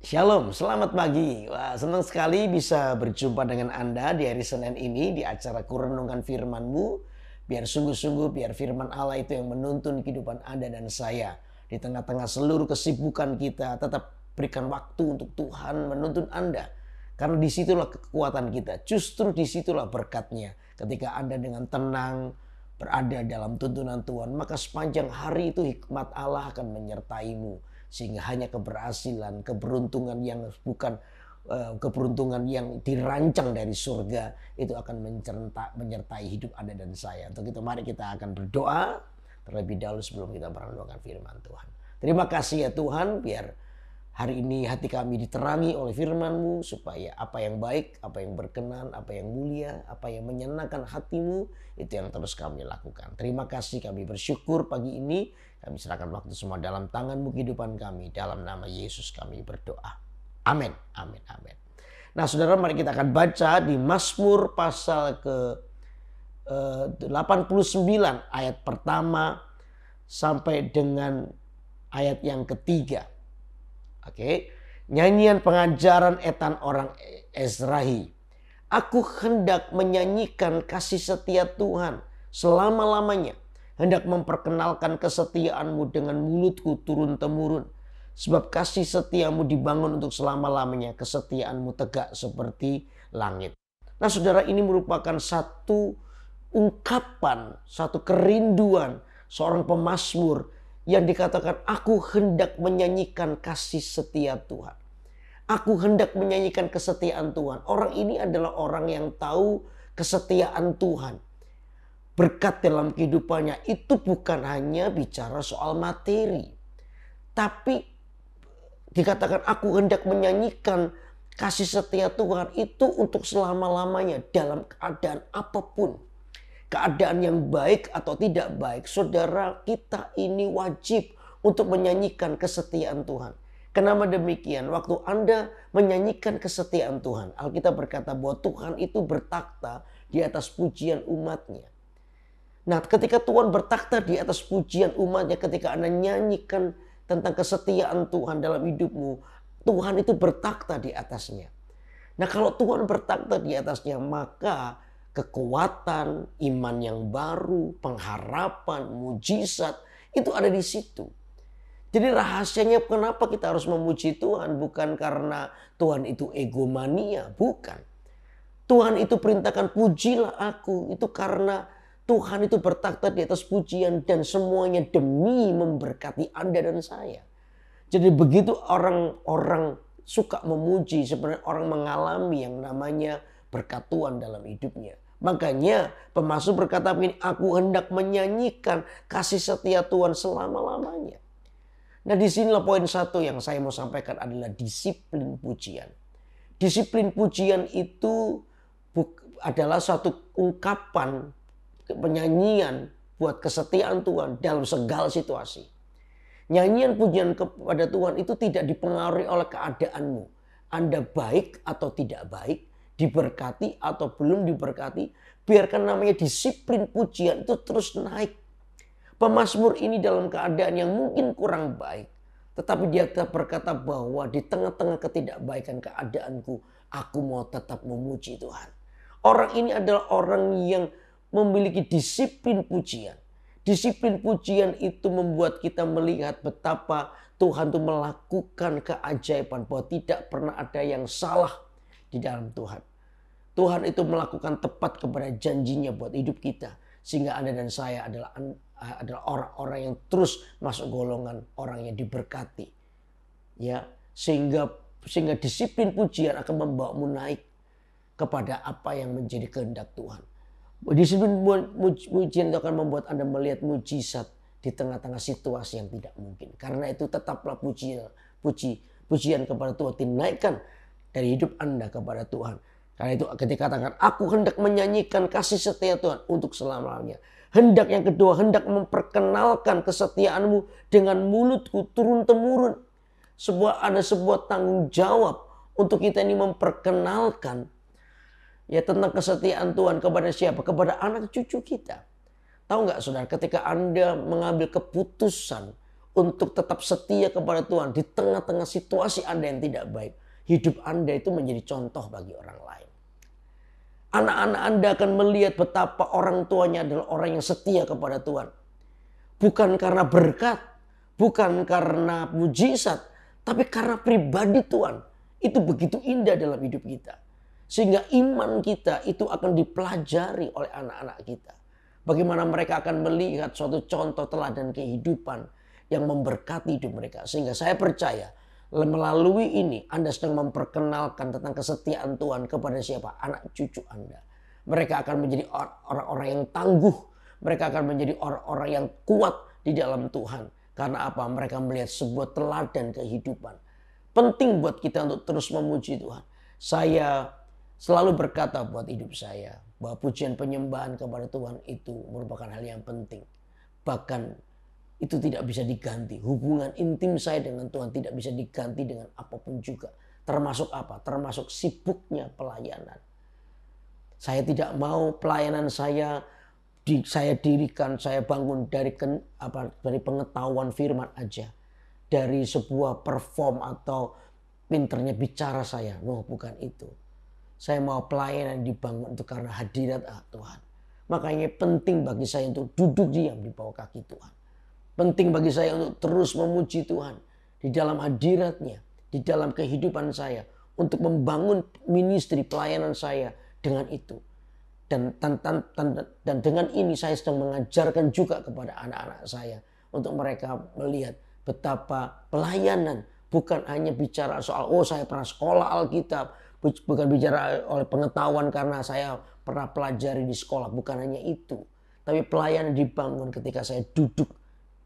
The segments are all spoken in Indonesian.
Shalom, selamat pagi. Wah, senang sekali bisa berjumpa dengan Anda di hari Senin ini di acara Kurenungan Firman-Mu. Biar firman Allah itu yang menuntun kehidupan Anda dan saya. Di tengah-tengah seluruh kesibukan kita, tetap berikan waktu untuk Tuhan menuntun Anda. Karena disitulah kekuatan kita, justru disitulah berkatnya. Ketika Anda dengan tenang berada dalam tuntunan Tuhan, maka sepanjang hari itu hikmat Allah akan menyertaimu. Sehingga hanya keberhasilan, keberuntungan yang bukan keberuntungan yang dirancang dari surga itu akan menyertai hidup Anda dan saya. Untuk itu mari kita akan berdoa terlebih dahulu sebelum kita merenungkan firman Tuhan. Terima kasih ya Tuhan, biar hari ini hati kami diterangi oleh firman-Mu supaya apa yang baik, apa yang berkenan, apa yang mulia, apa yang menyenangkan hati-Mu itu yang terus kami lakukan. Terima kasih, kami bersyukur pagi ini. Kami serahkan waktu semua dalam tangan-Mu kehidupan kami. Dalam nama Yesus kami berdoa. Amin, amin, amin. Nah saudara, mari kita akan baca di Mazmur pasal ke 89 ayat pertama sampai dengan ayat yang ketiga. Oke, nyanyian pengajaran etan orang Ezrahi. Aku hendak menyanyikan kasih setia Tuhan selama-lamanya. Hendak memperkenalkan kesetiaan-Mu dengan mulutku turun-temurun. Sebab kasih setia-Mu dibangun untuk selama-lamanya. Kesetiaan-Mu tegak seperti langit. Nah saudara, ini merupakan satu ungkapan, satu kerinduan seorang pemazmur yang dikatakan, aku hendak menyanyikan kasih setia Tuhan. Aku hendak menyanyikan kesetiaan Tuhan. Orang ini adalah orang yang tahu kesetiaan Tuhan. Berkat dalam kehidupannya itu bukan hanya bicara soal materi. Tapi dikatakan aku hendak menyanyikan kasih setia Tuhan itu untuk selama-lamanya dalam keadaan apapun. Keadaan yang baik atau tidak baik, saudara kita ini wajib untuk menyanyikan kesetiaan Tuhan. Kenapa demikian? Waktu Anda menyanyikan kesetiaan Tuhan, Alkitab berkata bahwa Tuhan itu bertakhta di atas pujian umatnya. Nah ketika Tuhan bertakhta di atas pujian umatnya, ketika Anda nyanyikan tentang kesetiaan Tuhan dalam hidupmu, Tuhan itu bertakhta di atasnya. Nah kalau Tuhan bertakhta di atasnya, maka kekuatan, iman yang baru, pengharapan, mujizat itu ada di situ. Jadi rahasianya kenapa kita harus memuji Tuhan bukan karena Tuhan itu egomania, bukan. Tuhan itu perintahkan pujilah aku, itu karena Tuhan itu bertakhta di atas pujian dan semuanya demi memberkati Anda dan saya. Jadi begitu orang-orang suka memuji, sebenarnya orang mengalami yang namanya berkat Tuhan dalam hidupnya. Makanya pemazmur berkata begini, aku hendak menyanyikan kasih setia Tuhan selama-lamanya. Nah disinilah poin satu yang saya mau sampaikan adalah disiplin pujian. Disiplin pujian itu adalah satu ungkapan penyanyian buat kesetiaan Tuhan dalam segala situasi. Nyanyian pujian kepada Tuhan itu tidak dipengaruhi oleh keadaanmu. Anda baik atau tidak baik, diberkati atau belum diberkati, biarkan namanya disiplin pujian itu terus naik. Pemazmur ini dalam keadaan yang mungkin kurang baik, tetapi dia tetap berkata bahwa di tengah-tengah ketidakbaikan keadaanku, aku mau tetap memuji Tuhan. Orang ini adalah orang yang memiliki disiplin pujian. Disiplin pujian itu membuat kita melihat betapa Tuhan itu melakukan keajaiban, bahwa tidak pernah ada yang salah di dalam Tuhan. Tuhan itu melakukan tepat kepada janjinya buat hidup kita. Sehingga Anda dan saya adalah orang-orang yang terus masuk golongan orang yang diberkati. Ya, sehingga disiplin pujian akan membawamu naik kepada apa yang menjadi kehendak Tuhan. Disiplin pujian itu akan membuat Anda melihat mujizat di tengah-tengah situasi yang tidak mungkin. Karena itu tetaplah pujian kepada Tuhan dinaikkan dari hidup Anda kepada Tuhan. Karena itu ketika katakan aku hendak menyanyikan kasih setia Tuhan untuk selama-lamanya. Hendak yang kedua, hendak memperkenalkan kesetiaan-Mu dengan mulutku turun-temurun. Ada sebuah tanggung jawab untuk kita ini memperkenalkan ya tentang kesetiaan Tuhan kepada siapa? Kepada anak cucu kita. Tahu nggak saudara, ketika Anda mengambil keputusan untuk tetap setia kepada Tuhan di tengah-tengah situasi Anda yang tidak baik. Hidup Anda itu menjadi contoh bagi orang lain. Anak-anak Anda akan melihat betapa orang tuanya adalah orang yang setia kepada Tuhan. Bukan karena berkat, bukan karena mujizat, tapi karena pribadi Tuhan. Itu begitu indah dalam hidup kita. Sehingga iman kita itu akan dipelajari oleh anak-anak kita. Bagaimana mereka akan melihat suatu contoh teladan kehidupan yang memberkati hidup mereka. Sehingga saya percaya melalui ini Anda sedang memperkenalkan tentang kesetiaan Tuhan kepada siapa? Anak cucu Anda. Mereka akan menjadi orang-orang yang tangguh. Mereka akan menjadi orang-orang yang kuat di dalam Tuhan. Karena apa? Mereka melihat sebuah teladan kehidupan. Penting buat kita untuk terus memuji Tuhan. Saya selalu berkata buat hidup saya bahwa pujian penyembahan kepada Tuhan itu merupakan hal yang penting. Bahkan itu tidak bisa diganti. Hubungan intim saya dengan Tuhan tidak bisa diganti dengan apapun juga. Termasuk apa? Termasuk sibuknya pelayanan. Saya tidak mau pelayanan saya dirikan, saya bangun dari pengetahuan firman aja. Dari sebuah perform atau pinternya bicara saya. No, bukan itu. Saya mau pelayanan dibangun itu karena hadirat Tuhan. Makanya penting bagi saya untuk duduk diam di bawah kaki Tuhan. Penting bagi saya untuk terus memuji Tuhan di dalam hadiratnya, di dalam kehidupan saya. Untuk membangun ministry pelayanan saya dengan itu. Dan dengan ini saya sedang mengajarkan juga kepada anak-anak saya. Untuk mereka melihat betapa pelayanan bukan hanya bicara soal saya pernah sekolah Alkitab. Bukan bicara oleh pengetahuan karena saya pernah pelajari di sekolah. Bukan hanya itu. Tapi pelayanan dibangun ketika saya duduk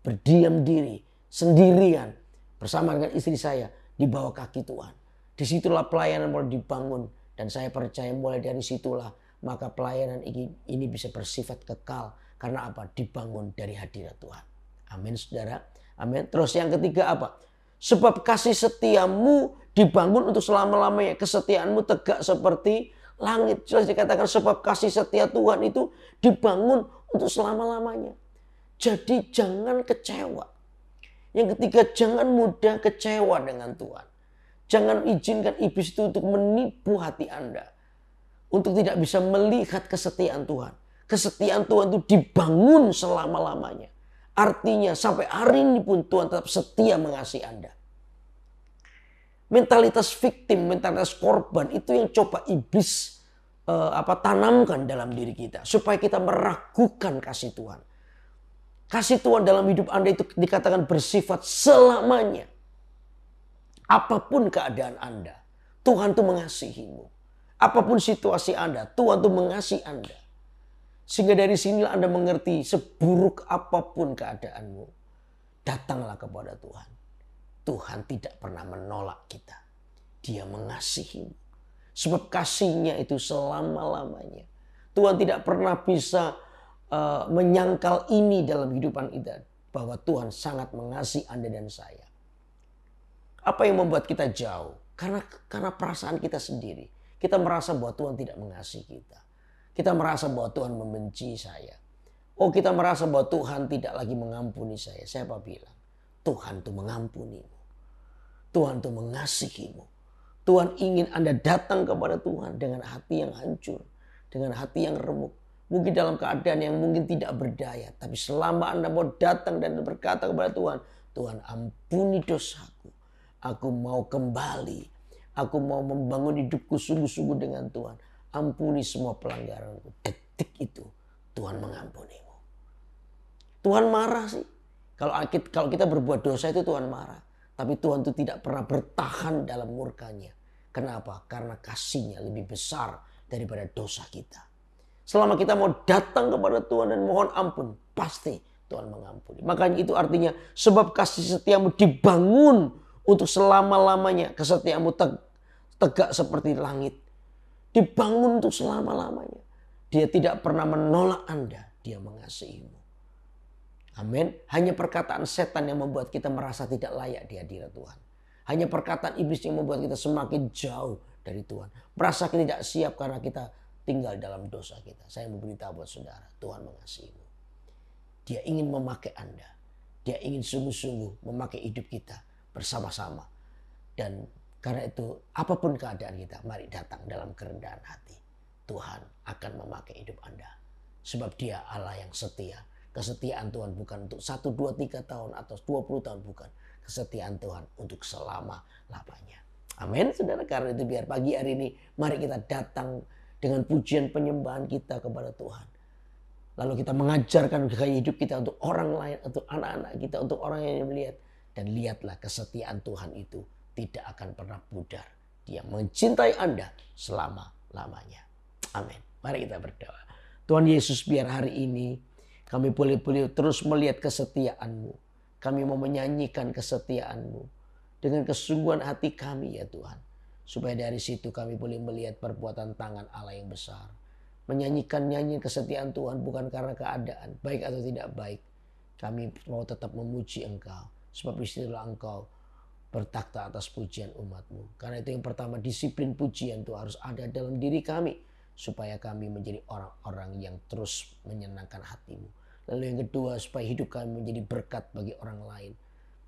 berdiam diri sendirian bersama dengan istri saya di bawah kaki Tuhan. Disitulah pelayanan mulai dibangun. Dan saya percaya mulai dari situlah maka pelayanan ini bisa bersifat kekal. Karena apa? Dibangun dari hadirat Tuhan. Amin saudara. Amin. Terus yang ketiga apa? Sebab kasih setiamu dibangun untuk selama-lamanya. Kesetiaanmu tegak seperti langit. Jelas dikatakan sebab kasih setia Tuhan itu dibangun untuk selama-lamanya. Jadi jangan kecewa. Yang ketiga, jangan mudah kecewa dengan Tuhan. Jangan izinkan iblis itu untuk menipu hati Anda. Untuk tidak bisa melihat kesetiaan Tuhan. Kesetiaan Tuhan itu dibangun selama-lamanya. Artinya sampai hari ini pun Tuhan tetap setia mengasihi Anda. Mentalitas victim, mentalitas korban itu yang coba iblis tanamkan dalam diri kita. Supaya kita meragukan kasih Tuhan. Kasih Tuhan dalam hidup Anda itu dikatakan bersifat selamanya. Apapun keadaan Anda, Tuhan itu mengasihimu. Apapun situasi Anda, Tuhan itu mengasihi Anda. Sehingga dari sinilah Anda mengerti seburuk apapun keadaanmu. Datanglah kepada Tuhan. Tuhan tidak pernah menolak kita. Dia mengasihimu. Sebab kasihnya itu selama-lamanya. Tuhan tidak pernah bisa menyangkal ini dalam kehidupan kita. Bahwa Tuhan sangat mengasihi Anda dan saya. Apa yang membuat kita jauh? Karena perasaan kita sendiri. Kita merasa bahwa Tuhan tidak mengasihi kita. Kita merasa bahwa Tuhan membenci saya. Kita merasa bahwa Tuhan tidak lagi mengampuni saya. Siapa bilang? Tuhan itu mengampunimu. Tuhan itu mengasihimu. Tuhan ingin Anda datang kepada Tuhan dengan hati yang hancur. Dengan hati yang remuk. Mungkin dalam keadaan yang mungkin tidak berdaya. Tapi selama Anda mau datang dan berkata kepada Tuhan. Tuhan ampuni dosaku. Aku mau kembali. Aku mau membangun hidupku sungguh-sungguh dengan Tuhan. Ampuni semua pelanggaranku. Detik itu Tuhan mengampunimu. Tuhan marah sih. Kalau kita berbuat dosa itu Tuhan marah. Tapi Tuhan itu tidak pernah bertahan dalam murkanya. Kenapa? Karena kasihnya lebih besar daripada dosa kita. Selama kita mau datang kepada Tuhan dan mohon ampun, pasti Tuhan mengampuni. Makanya itu artinya sebab kasih setiamu dibangun untuk selama-lamanya. Kesetiamu tegak seperti langit. Dibangun untuk selama-lamanya. Dia tidak pernah menolak Anda. Dia mengasihimu. Amin. Hanya perkataan setan yang membuat kita merasa tidak layak di hadirat Tuhan. Hanya perkataan iblis yang membuat kita semakin jauh dari Tuhan. Merasa kita tidak siap karena kita tinggal dalam dosa kita. Saya memberitahu buat saudara. Tuhan mengasihimu. Dia ingin memakai Anda. Dia ingin sungguh-sungguh memakai hidup kita bersama-sama. Dan karena itu apapun keadaan kita, mari datang dalam kerendahan hati. Tuhan akan memakai hidup Anda. Sebab Dia Allah yang setia. Kesetiaan Tuhan bukan untuk 1, 2, 3 tahun atau 20 tahun, bukan. Kesetiaan Tuhan untuk selama-lamanya. Amin, saudara. Karena itu biar pagi hari ini mari kita datang dengan pujian penyembahan kita kepada Tuhan. Lalu kita mengajarkan gaya hidup kita untuk orang lain, untuk anak-anak kita, untuk orang yang melihat. Dan lihatlah kesetiaan Tuhan itu tidak akan pernah pudar. Dia mencintai Anda selama-lamanya. Amin. Mari kita berdoa. Tuhan Yesus, biar hari ini kami boleh terus melihat kesetiaan-Mu. Kami mau menyanyikan kesetiaan-Mu dengan kesungguhan hati kami ya Tuhan. Supaya dari situ kami boleh melihat perbuatan tangan Allah yang besar. Menyanyikan nyanyian kesetiaan Tuhan bukan karena keadaan, baik atau tidak baik. Kami mau tetap memuji Engkau. Sebab disitulah Engkau bertakhta atas pujian umat-Mu. Karena itu yang pertama, disiplin pujian itu harus ada dalam diri kami. Supaya kami menjadi orang-orang yang terus menyenangkan hati-Mu. Lalu yang kedua, supaya hidup kami menjadi berkat bagi orang lain.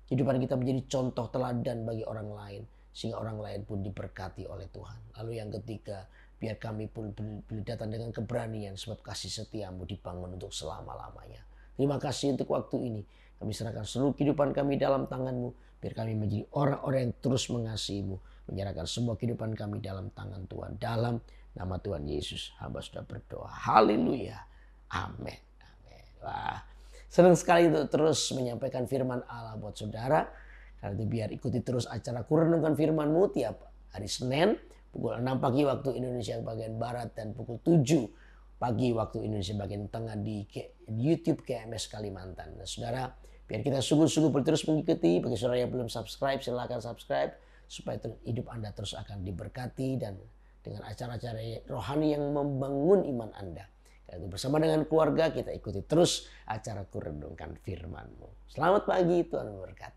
Kehidupan kita menjadi contoh teladan bagi orang lain. Sehingga orang lain pun diberkati oleh Tuhan. Lalu yang ketiga, biar kami pun boleh datang dengan keberanian. Sebab kasih setia-Mu dibangun untuk selama-lamanya. Terima kasih untuk waktu ini. Kami serahkan seluruh kehidupan kami dalam tangan-Mu. Biar kami menjadi orang-orang yang terus mengasihi-Mu. Menyerahkan semua kehidupan kami dalam tangan Tuhan. Dalam nama Tuhan Yesus, hamba sudah berdoa. Haleluya. Amin. Amin. Wah, senang sekali untuk terus menyampaikan firman Allah buat saudara. Karena itu biar ikuti terus acara Kurenungkan Firman-Mu tiap hari Senin pukul 6 pagi waktu Indonesia bagian Barat dan pukul 7 pagi waktu Indonesia bagian Tengah di YouTube KMS Kalimantan. Nah, saudara, biar kita sungguh-sungguh terus mengikuti. Bagi saudara yang belum subscribe, silakan subscribe supaya hidup Anda terus akan diberkati dan dengan acara-acara rohani yang membangun iman Anda. Karena itu bersama dengan keluarga kita ikuti terus acara Kurenungkan Firman-Mu. Selamat pagi, Tuhan memberkati.